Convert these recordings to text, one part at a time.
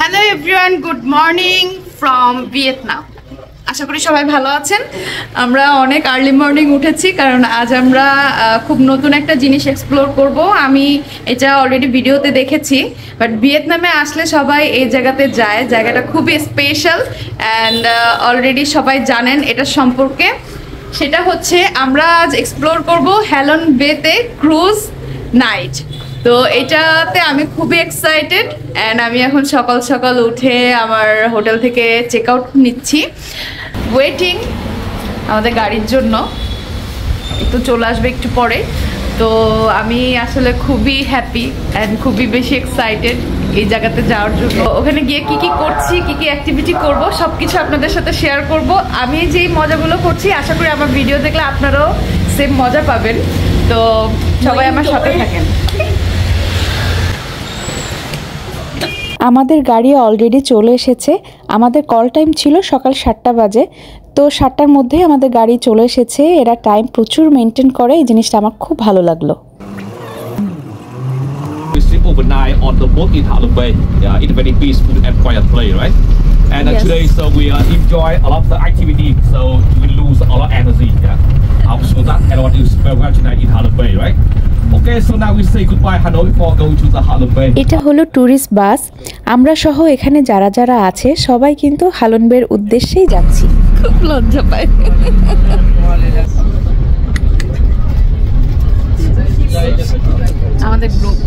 Hello everyone, good morning from Vietnam. আশা করি সবাই ভালো আছেন। আমরা অনেক আর্লি মর্নিং উঠেছি কারণ আজ আমরা খুব নতুন একটা জিনিস এক্সপ্লোর করব। আমি এটা অলরেডি ভিডিওতে দেখেছি, বাট ভিয়েতনামে আসলে সবাই এই জায়গাতে যায়। জায়গাটা খুবই স্পেশাল অ্যান্ড অলরেডি সবাই জানেন এটা সম্পর্কে। সেটা হচ্ছে আমরা আজ এক্সপ্লোর করব হ্যালন বেতে ক্রুজ নাইট। তো এটাতে আমি খুবই এক্সাইটেড অ্যান্ড আমি এখন সকাল সকাল উঠে আমার হোটেল থেকে চেক আউট নিচ্ছি, ওয়েটিং আমাদের গাড়ির জন্য। একটু চলে আসবে একটু পরে। তো আমি আসলে খুবই হ্যাপি অ্যান্ড খুবই বেশি এক্সাইটেড এই জায়গাতে যাওয়ার জন্য। ওখানে গিয়ে কি কি করছি, কি কি অ্যাক্টিভিটি করব, সব কিছু আপনাদের সাথে শেয়ার করব। আমি যেই মজাগুলো করছি আশা করি আমার ভিডিও দেখলে আপনারাও সেম মজা পাবেন। তো সবাই আমার সাথে থাকেন। আমাদের গাড়ি অলরেডি চলে এসেছে। আমাদের কল টাইম ছিল সকাল 7টা বাজে। তো 7টার মধ্যেই আমাদের গাড়ি চলে এসেছে। এরা টাইম প্রচুর মেনটেন করে, এই জিনিসটা আমার খুব ভালো লাগলো। We sleep overnight on the boat in Halong Bay. Yeah, it's very peaceful and quiet place, right? And Yes. Today, so we enjoy a lot of the activity, so we lose a lot of energy. Yeah, so that and what is very well tonight in Halong Bay, right? Okay, so now we say goodbye Hanoi before going to the Halong Bay. এটা হলো tourist bus. আমরা সহ এখানে যারা যারা আছে সবাই কিন্তু হালন বের উদ্দেশ্যেই যাচ্ছি। খুব লজ্জা পাই। আমাদের গ্রুপ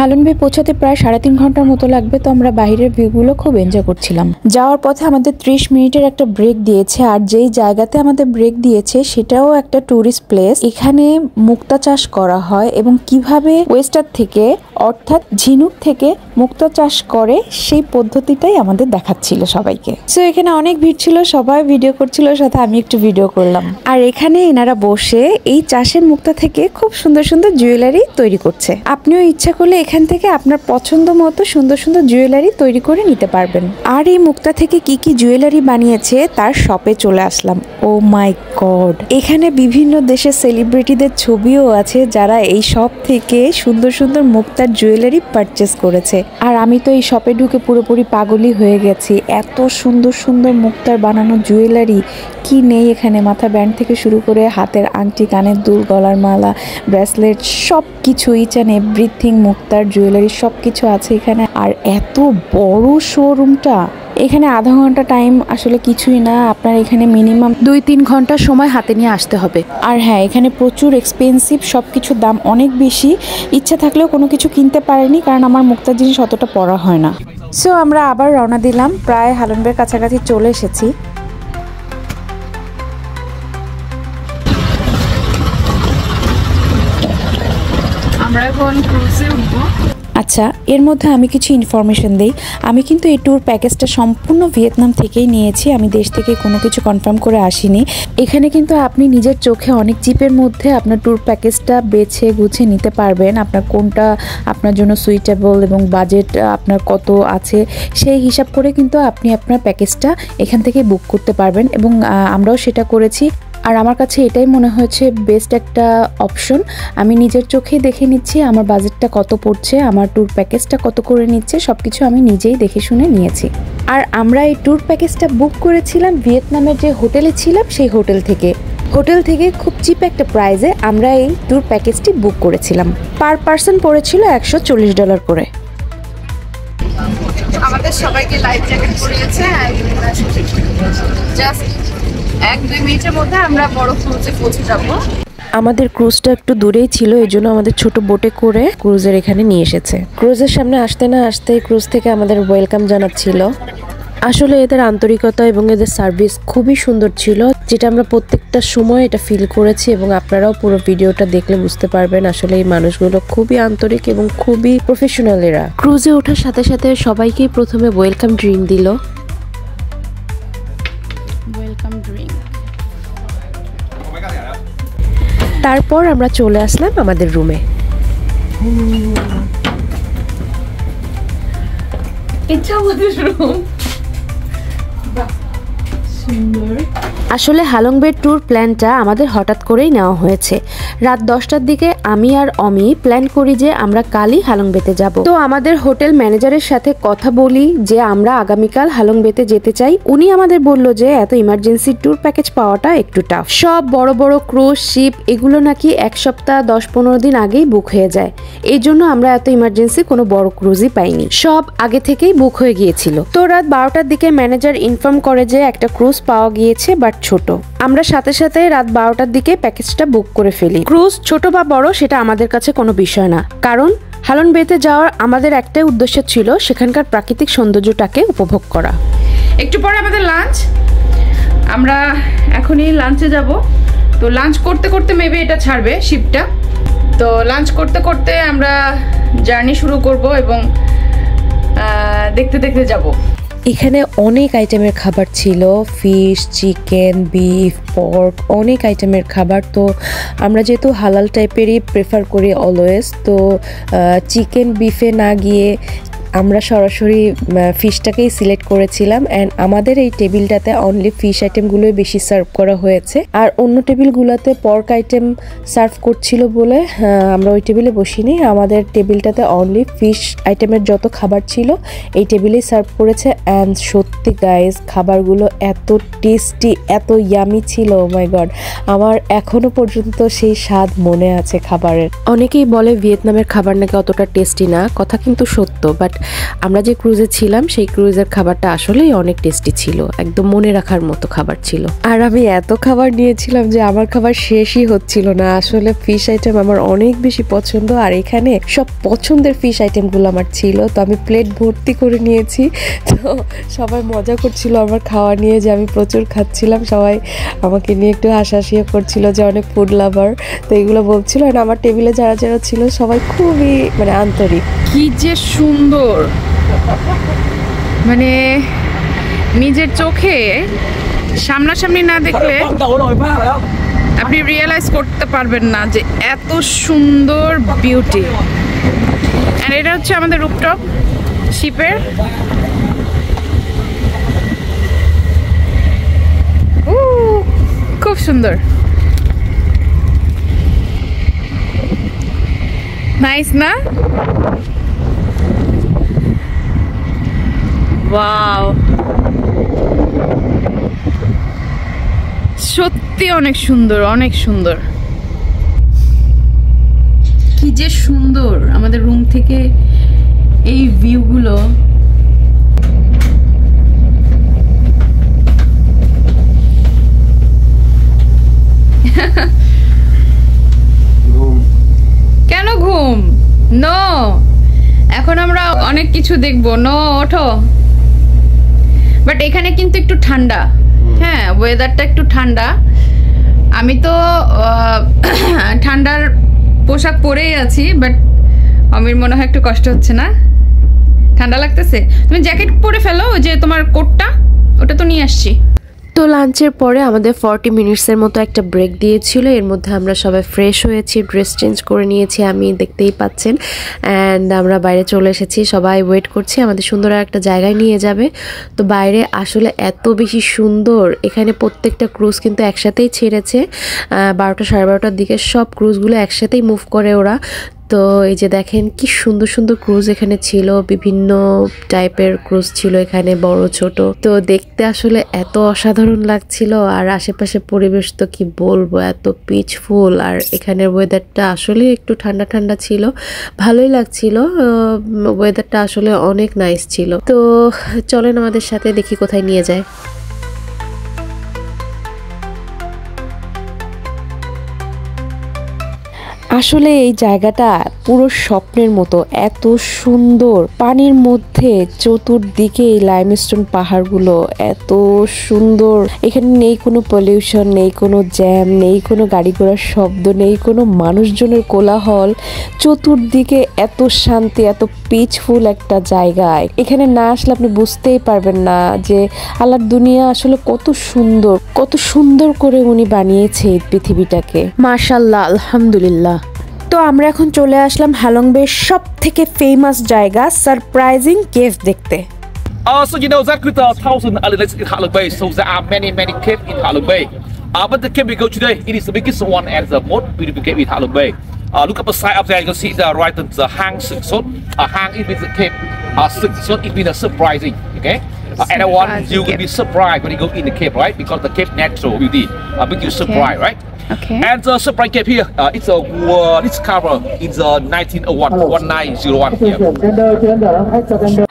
হালন বে পৌঁছাতে প্রায় 3.5 ঘন্টার মতো লাগবে। তো আমরা বাইরের ভিউগুলো খুব এনজয় করছিলাম। যাওয়ার পথে আমাদের 30 মিনিটের একটা ব্রেক দিয়েছে, আর যেই জায়গাতে আমাদের ব্রেক দিয়েছে সেটাও একটা ট্যুরিস্ট প্লেস। এখানে মুক্তা চাষ করা হয় এবং কিভাবে ওয়েস্টার থেকে অর্থাৎ ঝিনুক থেকে মুক্তা চাষ করে সেই পদ্ধতিটাই আমাদের দেখাচ্ছিল সবাইকে। সো এখানে অনেক ভিড় ছিল, সবাই ভিডিও করছিল, সাথে আমি একটু ভিডিও করলাম। আর এখানে এনারা বসে এই চাষের মুক্তা থেকে খুব সুন্দর সুন্দর জুয়েলারি তৈরি করছে। আপনিও ইচ্ছা করলে এখান থেকে আপনার পছন্দ মতো সুন্দর সুন্দর জুয়েলারি তৈরি করে নিতে পারবেন। আর এই মুক্তা থেকে কি কি জুয়েলারি বানিয়েছে তার শপে চলে আসলাম। ও মাই গড, এখানে বিভিন্ন দেশের সেলিব্রিটিদের ছবিও আছে যারা এই শপ থেকে সুন্দর সুন্দর মুক্তার জুয়েলারি পারচেস করেছে। আর আমি তো এই শপে ঢুকে পুরোপুরি পাগলই হয়ে গেছি। এত সুন্দর সুন্দর মুক্তার বানানো জুয়েলারি কি নেই এখানে। মাথা ব্যান্ড থেকে শুরু করে হাতের আংটি, কানের দুল, গলার মালা, ব্রেসলেট, সব কিছু ইচ অ্যান্ড এভরিথিং মুক্তার জুয়েলারি সব কিছু আছে এখানে। আর এত বড় শোরুমটা, এখানে আধা ঘন্টা টাইম আসলে কিছুই না। আপনার এখানে মিনিমাম 2-3 ঘন্টা সময় হাতে নিয়ে আসতে হবে। আর হ্যাঁ, এখানে প্রচুর এক্সপেন্সিভ, সব কিছুর দাম অনেক বেশি। ইচ্ছা থাকলেও কোনো কিছু কিনতে পারিনি কারণ আমার মুক্তার জিনিস অতটা পড়া হয় না। সো আমরা আবার রওনা দিলাম। প্রায় হালন বের কাছাকাছি চলে এসেছি। আমরা এখন ক্রুজে উঠবো। আচ্ছা, এর মধ্যে আমি কিছু ইনফরমেশন দিই। আমি কিন্তু এই ট্যুর প্যাকেজটা সম্পূর্ণ ভিয়েতনাম থেকেই নিয়েছি। আমি দেশ থেকে কোনো কিছু কনফার্ম করে আসিনি। এখানে কিন্তু আপনি নিজের চোখে অনেক চিপের মধ্যে আপনার ট্যুর প্যাকেজটা বেছে গুছে নিতে পারবেন। আপনার কোনটা আপনার জন্য সুইটেবল এবং বাজেট আপনার কত আছে সেই হিসাব করে কিন্তু আপনি আপনার প্যাকেজটা এখান থেকে বুক করতে পারবেন। এবং আমরাও সেটা করেছি। আর আমার কাছে এটাই মনে হয়েছে বেস্ট একটা অপশন। আমি নিজের চোখেই দেখে নিচ্ছি আমার বাজেটটা কত পড়ছে, আমার ট্যুর প্যাকেজটা কত করে নিচ্ছে, সব কিছু আমি নিজেই দেখে শুনে নিয়েছি। আর আমরা এই ট্যুর প্যাকেজটা বুক করেছিলাম ভিয়েতনামের যে হোটেলে ছিলাম সেই হোটেল থেকে খুব চিপ একটা প্রাইসে আমরা এই ট্যুর প্যাকেজটি বুক করেছিলাম। পার পার্সন পড়েছিল $140 করে। আমাদের সবাইকে লাইফ জ্যাকেট পরিয়েছে। জাস্ট 1-2 মিনিটের মধ্যে আমরা বড় ক্রুজে পৌঁছে যাবো। আমাদের ক্রুজটা একটু দূরেই ছিল, এই জন্য আমাদের ছোট বোটে করে ক্রুজের এখানে নিয়ে এসেছে। ক্রুজের সামনে আসতে না আসতে ক্রুজ থেকে আমাদের ওয়েলকাম জানাচ্ছিল। আসলে এদের আন্তরিকতা এবং এদের সার্ভিস খুবই সুন্দর ছিল, যেটা আমরা প্রত্যেকটা সময় এটা ফিল করেছি। এবং আপনারাও পুরো ভিডিওটা দেখলে বুঝতে পারবেন আসলে এই মানুষগুলো খুবই আন্তরিক এবং খুবই প্রফেশনাল। এরা ক্রুজে ওঠার সাথে সাথে সবাইকেই প্রথমে ওয়েলকাম ড্রিঙ্ক দিল। তারপর আমরা চলে আসলাম আমাদের রুমে। এটা আমাদের রুম। সুন্দর। আসলে হালং বের ট্যুর প্ল্যানটা আমাদের হঠাৎ করেই নেওয়া হয়েছে। রাত 10টার দিকে আমি আর অমি প্ল্যান করি যে আমরা কালই হালং বেতে যাব। তো আমাদের হোটেল ম্যানেজারের সাথে কথা বলি যে আমরা আগামীকাল হালং বেতে যেতে চাই। উনি আমাদের বলল যে এত ইমার্জেন্সি ট্যুর প্যাকেজ পাওয়াটা একটু টাফ। সব বড় বড় ক্রুজ শিপ এগুলো নাকি 1 সপ্তাহ 10-15 দিন আগেই বুক হয়ে যায়। এই জন্য আমরা এত ইমার্জেন্সি কোনো বড় ক্রুজই পাইনি, সব আগে থেকেই বুক হয়ে গিয়েছিল। তো রাত 12টার দিকে ম্যানেজার ইনফর্ম করে যে একটা ক্রুজ পাওয়া গিয়েছে, বাট ছোট। আমরা সাথে সাথে রাত 12টার দিকে প্যাকেজটা বুক করে ফেলি। ক্রুজ ছোট বা বড় সেটা আমাদের কাছে কোনো বিষয় না, কারণ হালং বেতে যাওয়ার আমাদের একটাই উদ্দেশ্য ছিল সেখানকার প্রাকৃতিক সৌন্দর্যটাকে উপভোগ করা। একটু পরে আমাদের লাঞ্চ, আমরা এখনই লাঞ্চে যাব। তো লাঞ্চ করতে করতে মেবি এটা ছাড়বে শিপটা। তো লাঞ্চ করতে করতে আমরা জার্নি শুরু করব এবং দেখতে দেখতে যাব। এখানে অনেক আইটেমের খাবার ছিল, ফিশ, চিকেন, বিফ, পর্ক, অনেক আইটেমের খাবার। তো আমরা যেহেতু হালাল টাইপেরই প্রেফার করি অলওয়েজ, তো চিকেন বিফে না গিয়ে আমরা সরাসরি ফিশটাকেই সিলেক্ট করেছিলাম। অ্যান্ড আমাদের এই টেবিলটাতে অনলি ফিশ আইটেমগুলোই বেশি সার্ভ করা হয়েছে, আর অন্য টেবিলগুলোতে পর্ক আইটেম সার্ভ করছিল বলে আমরা ওই টেবিলে বসিনি। আমাদের টেবিলটাতে অনলি ফিশ আইটেমের যত খাবার ছিল এই টেবিলেই সার্ভ করেছে। অ্যান্ড সত্যি গাইজ খাবারগুলো এত টেস্টি, এত ইয়ামি ছিল, ও মাই গড, আমার এখনো পর্যন্ত সেই স্বাদ মনে আছে খাবারের। অনেকেই বলে ভিয়েতনামের খাবার নাকি অতটা টেস্টি না, কথা কিন্তু সত্য। বাট আমরা যে ক্রুজে ছিলাম সেই ক্রুজের খাবারটা আসলেই অনেক টেস্টি ছিল, একদম মনে রাখার মতো খাবার ছিল। আর আমি এত খাবার নিয়েছিলাম যে আমার খাবার শেষই হচ্ছিল না। আসলে ফিশ আইটেম আমার অনেক বেশি পছন্দ, আর এখানে সব পছন্দের ফিশ আইটেমগুলো আমার ছিল। তো আমি প্লেট ভর্তি করে নিয়েছি। তো সবাই মজা করছিল আমার খাওয়া নিয়ে যে আমি প্রচুর খাচ্ছিলাম। সবাই আমাকে নিয়ে একটু হাসাহাসিও করছিল যে অনেক ফুড লাভার, তো এগুলো বলছিল। আর আমার টেবিলে যারা যারা ছিল সবাই খুবই আন্তরিক। কি যে সুন্দর, মানে নিজের চোখে সামনাসামনি না দেখলে আপনি রিয়েলাইজ করতে পারবেন না যে এত সুন্দর বিউটি। আর এটা হচ্ছে আমাদের রুফটপ শিপের। খুব সুন্দর, নাইস না? ওয়াও, সত্যি অনেক সুন্দর, অনেক সুন্দর। কি যে সুন্দর আমাদের রুম থেকে এই ভিউগুলো। কেন ঘুম? নো, এখন আমরা অনেক কিছু দেখবো। নো, ওঠো। বাট এখানে কিন্তু একটু ঠান্ডা, হ্যাঁ, ওয়েদারটা একটু ঠান্ডা। আমি তো ঠান্ডার পোশাক পরেই আছি, বাট আমির মনে হয় একটু কষ্ট হচ্ছে না? ঠান্ডা লাগতেছে? তুমি জ্যাকেট পরে ফেলো, যে তোমার কোটটা ওটা তো নিয়ে আসছি। তো লাঞ্চের পরে আমাদের 40 মিনিটসের মতো একটা ব্রেক দিয়েছিল। এর মধ্যে আমরা সবাই ফ্রেশ হয়েছি, ড্রেস চেঞ্জ করে নিয়েছি, আমি দেখতেই পাচ্ছেন। অ্যান্ড আমরা বাইরে চলে এসেছি, সবাই ওয়েট করছি আমাদের সুন্দর একটা জায়গায় নিয়ে যাবে। তো বাইরে আসলে এত বেশি সুন্দর, এখানে প্রত্যেকটা ক্রুজ কিন্তু একসাথেই ছেড়েছে। 12টা 12:30টার দিকে সব ক্রুজগুলো একসাথেই মুভ করে ওরা। তো এই যে দেখেন কি সুন্দর সুন্দর ক্রুজ এখানে ছিল, বিভিন্ন টাইপের ক্রুজ ছিল এখানে, বড় ছোট। তো দেখতে আসলে এত অসাধারণ লাগছিল। আর আশেপাশে পরিবেশ তো কি বলবো, এত পিচফুল। আর এখানের ওয়েদারটা আসলে একটু ঠান্ডা ঠান্ডা ছিল, ভালোই লাগছিল। ওয়েদারটা আসলে অনেক নাইস ছিল। তো চলেন আমাদের সাথে, দেখি কোথায় নিয়ে যায়। আসলে এই জায়গাটা পুরো স্বপ্নের মতো, এত সুন্দর। পানির মধ্যে চতুর্দিকে এই লাইমস্টোন পাহাড়গুলো এত সুন্দর। এখানে নেই কোনো পলিউশন, নেই কোনো জ্যাম, নেই কোনো গাড়ি ঘোড়ার শব্দ, নেই কোনো মানুষজনের কোলাহল। চতুর্দিকে এত শান্তি, এত পিচফুল একটা জায়গায়। এখানে না আসলে আপনি বুঝতেই পারবেন না যে আল্লাহর দুনিয়া আসলে কত সুন্দর, কত সুন্দর করে উনি বানিয়েছে এই পৃথিবীটাকে। মাশাআল্লাহ, আলহামদুলিল্লাহ। তো আমরা এখন চলে আসলাম হালং বের সব থেকে ফেমাস জায়গা সারপ্রাইজিং কেভ দেখতে। So you know that with 1,000 islands in Halong Bay, so there are many caves in Halong Bay. But the cave we go today, it is the biggest one and the most beautiful cave in Halong Bay. Look up the side up there, you can see the right the Hang Sik Sot. Hang it means the cave. Sik Sot it means surprising. Okay. And I want you will be surprised when you go in the cave, right? Because the cave natural beauty, make you surprised, right? Okay. And the surprise cave here, it's a discovered in the 1901. Yeah.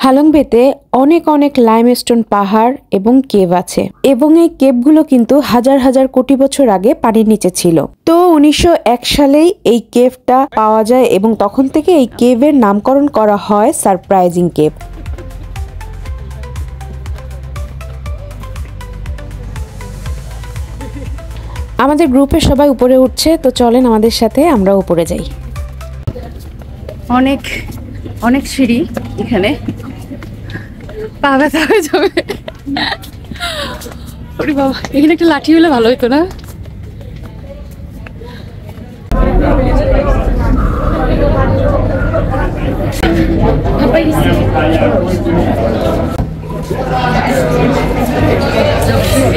Ha Long বেতে অনেক অনেক limestone পাহাড় এবং cave আছে এবং এই কেভগুলো কিন্তু হাজার হাজার কোটি বছর আগে পানির নিচে ছিল। তো 1901 সালেই এই কেভটা পাওয়া যায় এবং তখন থেকে এই কেভের নামকরণ করা হয় সারপ্রাইজিং কেভ। আমাদের গ্রুপে সবাই উপরে উঠছে, তো চলেন আমাদের সাথে আমরা উপরে যাই। অনেক অনেক সিঁড়ি এখানে, পা ব্যথা হয়ে যাবে। ওরে বাবা, এখানে একটা লাঠি হলে ভালো হতো না?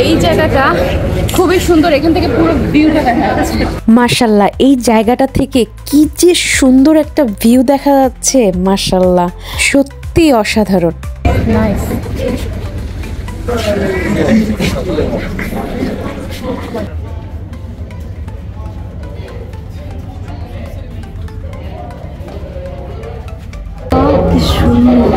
এই জায়গাটা খুবই সুন্দর, এখান থেকে পুরো ভিউটা দেখা যাচ্ছে। মাশাআল্লাহ, এই জায়গাটা থেকে কি যে সুন্দর একটা ভিউ দেখা যাচ্ছে, মাশাআল্লাহ সত্যি অসাধারণ। নাইস। কি সুন্দর।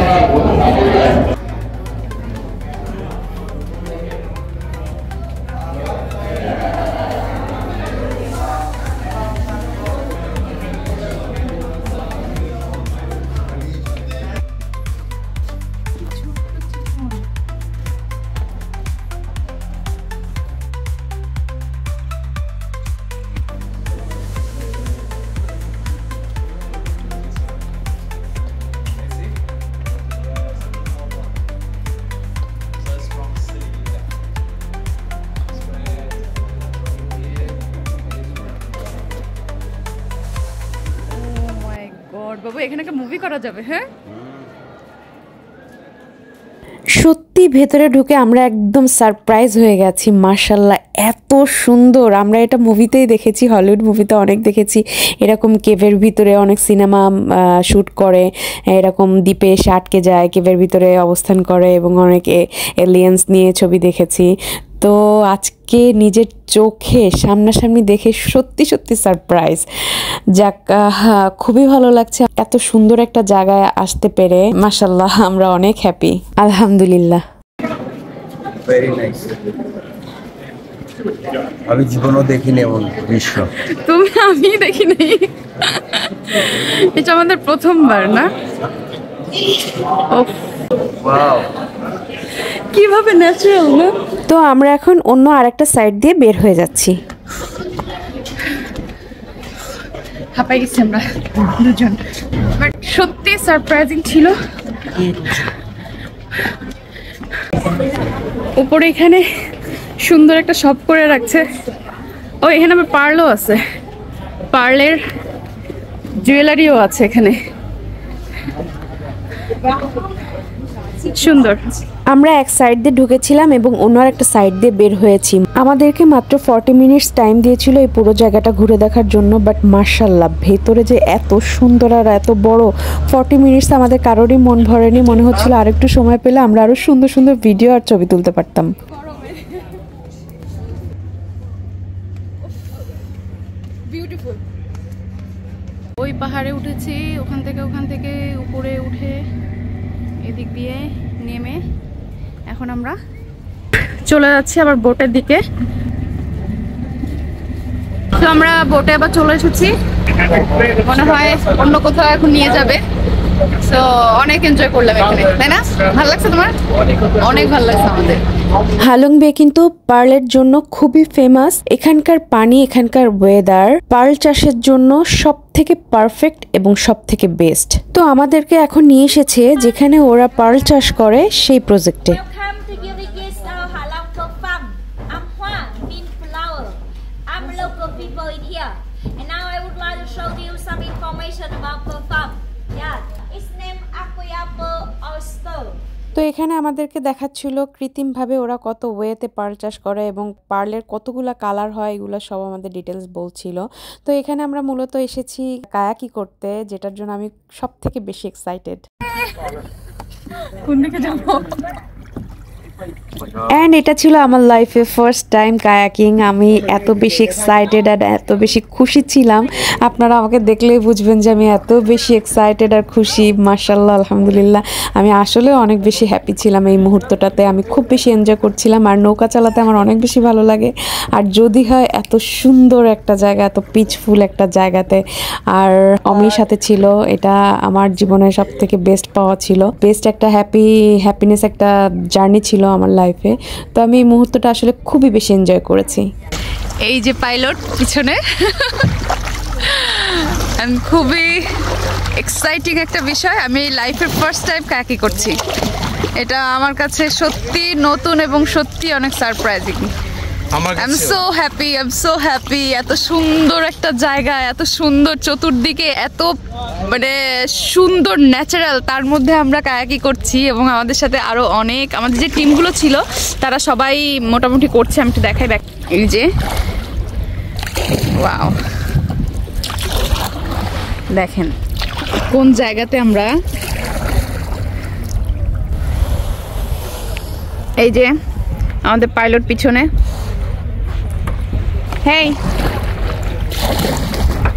বাবু, এখানে একটা মুভি করা যাবে। হ্যাঁ, সত্যি ভেতরে ঢুকে আমরা একদম সারপ্রাইজ হয়ে গেছি। মাশাআল্লাহ, এত সুন্দর। আমরা এটা মুভিতেই দেখেছি, হলিউড মুভিতে অনেক দেখেছি এরকম কেভের ভিতরে অনেক সিনেমা শ্যুট করে, এরকম দ্বীপে এসে আটকে যায়, কেভের ভিতরে অবস্থান করে এবং অনেক এলিয়েন্স নিয়ে ছবি দেখেছি। তো আজকে নিজের চোখে সামনাসামনি দেখে সত্যি সত্যি সারপ্রাইজ। যাক, খুবই ভালো লাগছে এত সুন্দর একটা জায়গায় আসতে পেরে। মাশাআল্লাহ, আমরা অনেক হ্যাপি, আলহামদুলিল্লাহ। Very nice. আমি জীবনও দেখিনি এমন দৃশ্য। আমি দেখি নাই, এটা আমাদের প্রথমবার না? ওয়াও, কিভাবে ন্যাচারাল না? তো আমরা এখন অন্য আরেকটা সাইড দিয়ে বের হয়ে যাচ্ছি। হাঁপাই গেছি আমরা দুজন, বাট সত্যি সারপ্রাইজিং ছিল। উপরে এখানে সুন্দর একটা শপ করে রাখছে। ও, এখানে আমার পার্লও আছে, পার্লের জুয়েলারিও আছে এখানে, সুন্দর। আমরা এক সাইড দিয়ে ঢুকেছিলাম এবং অন্য একটা সাইড দিয়ে বের হয়েছি। আমাদেরকে মাত্র 40 মিনিটস টাইম দিয়েছিল এই পুরো জায়গাটা ঘুরে দেখার জন্য, বাট মাশাআল্লাহ ভেতরে যে এত সুন্দর আর এত বড়, 40 মিনিটস আমাদের কারোরই মন ভরেনি। মনে হচ্ছিল আরেকটু সময় পেলে আমরা আরো সুন্দর সুন্দর ভিডিও আর ছবি তুলতে পারতাম। বিউটিফুল। ওই পাহাড়ে উঠেছি, ওখান থেকে উপরে উঠে এদিক দিয়ে নেমে এখন আমরা চলে যাচ্ছি আবার বোটের দিকে। তো আমরা বোটে আবার চলে এসেছি, মনে হয় অন্য কোথাও এখন নিয়ে যাবে। তো অনেক এনজয় করলাম এখানে, তাই না? ভালো লাগছে তোমার? অনেক ভালো লাগছে আমাদের। হালং বে কিন্তু পার্লের জন্য খুবই ফেমাস। এখানকার পানি, এখানকার ওয়েদার পার্ল চাষের জন্য সব থেকে পারফেক্ট এবং সব থেকে বেস্ট। তো আমাদেরকে এখন নিয়ে এসেছে যেখানে ওরা পার্ল চাষ করে সেই প্রজেক্টে। Welcome to Gilligis Halong Farm. I'm Huang, Min Flower. I'm local people in here. And now I would like to show you some information about the farm. Yeah, it's named Aquayapa Oyster. তো এখানে আমাদেরকে দেখাচ্ছিল কৃত্রিমভাবে ওরা কত ওয়েতে pearl চাষ করে এবং পার্লের কতগুলা কালার হয় এগুলো সব আমাদের ডিটেলস বলছিল। তো এখানে আমরা মূলত এসেছি কায়াকি করতে, যেটার জন্য আমি সব থেকে বেশি এক্সাইটেড। কোন দিকে যাবো? অ্যান্ড এটা ছিল আমার লাইফে ফার্স্ট টাইম কায়াকিং। আমি এত বেশি এক্সাইটেড আর এত বেশি খুশি ছিলাম, আপনারা আমাকে দেখলেই বুঝবেন যে আমি এত বেশি এক্সাইটেড আর খুশি। মাশাআল্লাহ, আলহামদুলিল্লাহ, আমি আসলে অনেক বেশি হ্যাপি ছিলাম এই মুহূর্তটাতে। আমি খুব বেশি এনজয় করছিলাম আর নৌকা চালাতে আমার অনেক বেশি ভালো লাগে। আর যদি হয় এত সুন্দর একটা জায়গা, এত পিচফুল একটা জায়গাতে, আর অমির সাথে ছিল, এটা আমার জীবনের সব থেকে বেস্ট পাওয়া ছিল। বেস্ট একটা হ্যাপিনেস একটা জার্নি ছিল আমার লাইফে। তো আমি এই মুহূর্তটা আসলে খুবই বেশি এনজয় করেছি। এই যে পাইলট পিছনে, খুবই এক্সাইটিং একটা বিষয়। আমি লাইফের ফার্স্ট টাইম কায়াকি করছি, এটা আমার কাছে সত্যি নতুন এবং সত্যি অনেক surprising. I am so happy. এত সুন্দর একটা জায়গা, এত সুন্দর চতুর্দিকে, এত মানে সুন্দর ন্যাচারাল, তার মধ্যে আমরা কায়াকি করছি এবং আমাদের সাথে আরো অনেক আমাদের যে টিমগুলো ছিল তারা সবাই মোটামুটি করছে। আমি একটু দেখাই, এই যে ওয়াও, দেখেন কোন জায়গাতে আমরা, এই যে আমাদের পাইলট পিছনে। হেই,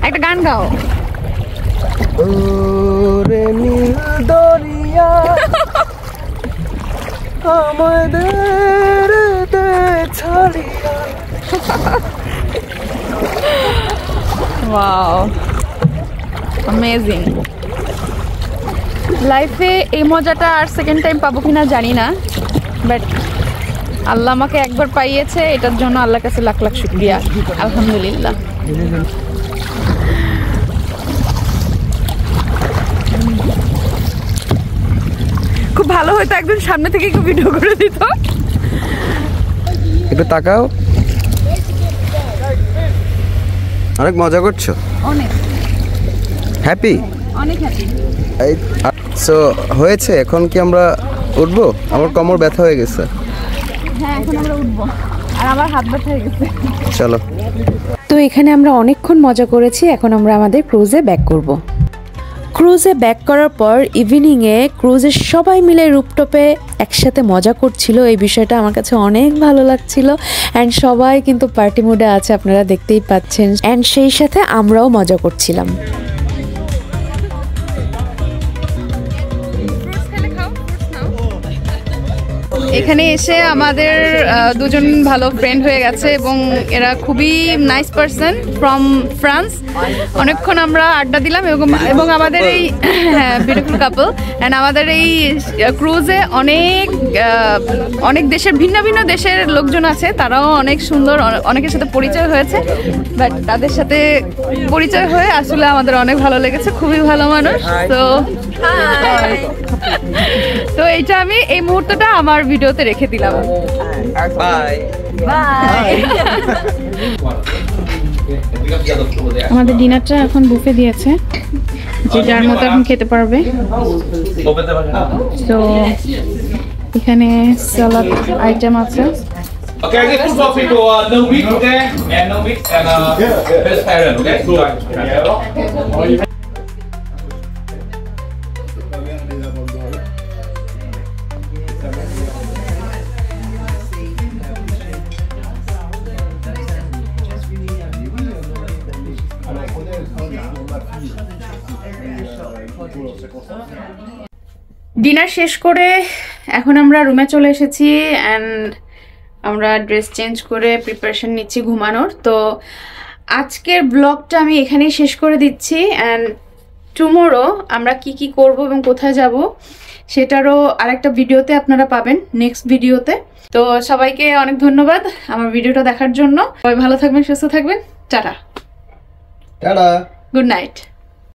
একটা গান গাও। ওরে নীল দরিয়া আমাদের ছাড়িয়া। Wow, amazing. লাইফে এই মজাটা আর সেকেন্ড টাইম পাবো কিনা জানি না, বাট আল্লাহ আমাকে একবার পাইয়েছে, এটার জন্য আল্লাহর কাছে লাখ লাখ শুকরিয়া, আলহামদুলিল্লাহ। খুব ভালো হতো একদম সামনে থেকে একটু ভিডিও করে দিত। একটু তাকাও, অনেক মজা করছো, অনেক হ্যাপি, অনেক হ্যাপি। এই সো হয়েছে, এখন কি আমরা উঠবো? আমার কোমর ব্যথা হয়ে গেছে। হ্যাঁ, এখন আমরা উঠবো, আর আমার হাত ব্যথা হয়ে গেছে। চলো। তো এখানে আমরা অনেকক্ষণ মজা করেছি, এখন আমরা আমাদের ক্রুজে ব্যাক করব। ক্রুজে ব্যাক করার পর ইভিনিংয়ে ক্রুজের সবাই মিলে রুপটপে একসাথে মজা করছিল, এই বিষয়টা আমার কাছে অনেক ভালো লাগছিল। অ্যান্ড সবাই কিন্তু পার্টি মুডে আছে, আপনারা দেখতেই পাচ্ছেন। অ্যান্ড সেই সাথে আমরাও মজা করছিলাম। এখানে এসে আমাদের দুজন ভালো ফ্রেন্ড হয়ে গেছে এবং এরা খুবই নাইস পারসন ফ্রম ফ্রান্স। অনেকক্ষণ আমরা আড্ডা দিলাম এবং আমাদের এই বিউটিফুল কাপল অ্যান্ড আমাদের এই ক্রুজে অনেক দেশের ভিন্ন ভিন্ন দেশের লোকজন আছে, তারাও অনেক সুন্দর, অনেকের সাথে পরিচয় হয়েছে। বাট তাদের সাথে পরিচয় হয়ে আসলে আমাদের অনেক ভালো লেগেছে, খুবই ভালো মানুষ। তো এইটা আমি এই মুহূর্তটা আমার ভিডিওতে রেখে দিলাম। Bye bye. আমাদের ডিনারটা এখন বুফে দিয়েছে, যে যার মতো এখন খেতে পারবে। তো এখানে সালাদ আইটেম আছে। Okay, I get two for people. No meat, okay? And no meat and vegetarian, okay? Dinner শেষ করে এখন আমরা রুমে চলে এসেছি অ্যান্ড আমরা ড্রেস চেঞ্জ করে প্রিপারেশন নিচ্ছি ঘুমানোর। তো আজকের ব্লগটা আমি এখানেই শেষ করে দিচ্ছি অ্যান্ড টুমোরো আমরা কি করব এবং কোথায় যাব সেটারও আরেকটা ভিডিওতে আপনারা পাবেন, নেক্সট ভিডিওতে। তো সবাইকে অনেক ধন্যবাদ আমার ভিডিওটা দেখার জন্য। সবাই ভালো থাকবেন, সুস্থ থাকবেন। Tata, tata, good night.